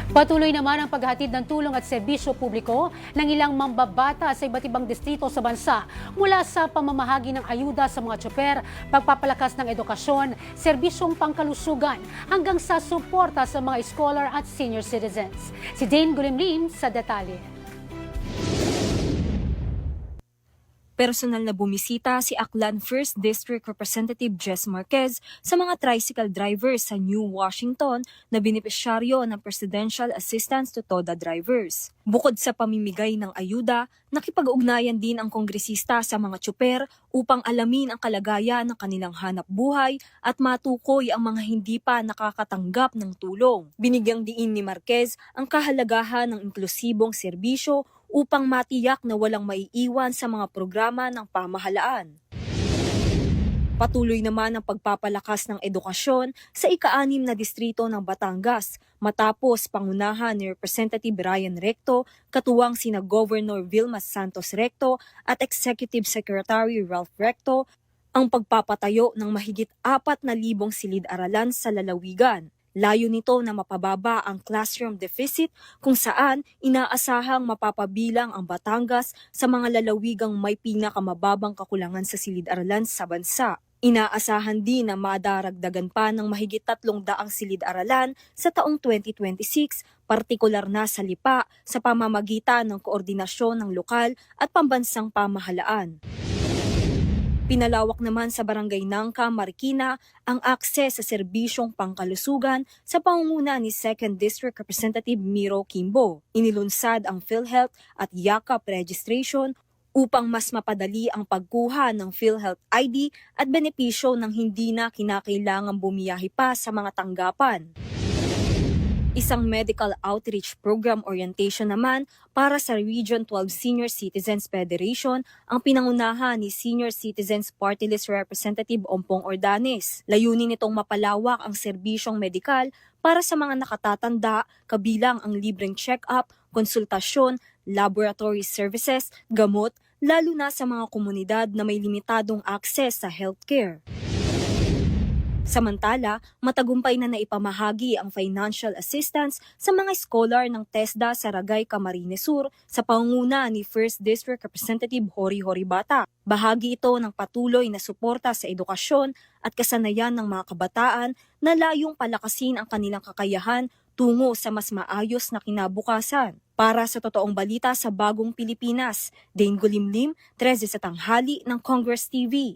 Patuloy naman ang paghatid ng tulong at serbisyo publiko ng ilang mambabata sa iba't ibang distrito sa bansa mula sa pamamahagi ng ayuda sa mga tsoper, pagpapalakas ng edukasyon, serbisyong pangkalusugan hanggang sa suporta sa mga scholar at senior citizens. Si Dane Gulimlim sa detalye. Personal na bumisita si Aklan 1st District Representative Jess Marquez sa mga tricycle drivers sa New Washington na benepisyaryo ng Presidential Assistance to TODA drivers. Bukod sa pamimigay ng ayuda, nakipag-ugnayan din ang kongresista sa mga tsoper upang alamin ang kalagayan ng kanilang hanap buhay at matukoy ang mga hindi pa nakakatanggap ng tulong. Binigyang diin ni Marquez ang kahalagahan ng inklusibong serbisyo upang matiyak na walang maiiwan sa mga programa ng pamahalaan. Patuloy naman ang pagpapalakas ng edukasyon sa ika-6 na distrito ng Batangas matapos pangunahan ni Representative Ryan Recto, katuwang sina Governor Vilma Santos Recto at Executive Secretary Ralph Recto ang pagpapatayo ng mahigit 4,000 silid-aralan sa lalawigan. Layo nito na mapababa ang classroom deficit kung saan inaasahang mapapabilang ang Batangas sa mga lalawigang may pinakamababang kakulangan sa silid-aralan sa bansa. Inaasahan din na madaragdagan pa ng mahigit 300 silid-aralan sa taong 2026, partikular na sa Lipa sa pamamagitan ng koordinasyon ng lokal at pambansang pamahalaan. Pinalawak naman sa Barangay Nangka, Marikina ang akses sa serbisyong pangkalusugan sa pangunguna ni 2nd District Representative Miro Kimbo. Inilunsad ang PhilHealth at Yakap registration upang mas mapadali ang pagkuha ng PhilHealth ID at benepisyo ng hindi na kinakailangang bumiyahe pa sa mga tanggapan. Isang medical outreach program orientation naman para sa Region 12 Senior Citizens Federation ang pinangunahan ni Senior Citizens Party List Representative Ompong Ordanes. Layunin nitong mapalawak ang serbisyong medikal para sa mga nakatatanda, kabilang ang libreng check-up, konsultasyon, laboratory services, gamot, lalo na sa mga komunidad na may limitadong access sa healthcare. Samantala, matagumpay na naipamahagi ang financial assistance sa mga scholar ng TESDA sa Ragay, Camarines Sur sa pangunguna ni 1st District Representative Jory Horibata. Bahagi ito ng patuloy na suporta sa edukasyon at kasanayan ng mga kabataan na layong palakasin ang kanilang kakayahan tungo sa mas maayos na kinabukasan. Para sa totoong balita sa Bagong Pilipinas, Dane Gulimlim, 13 sa tanghali ng Congress TV.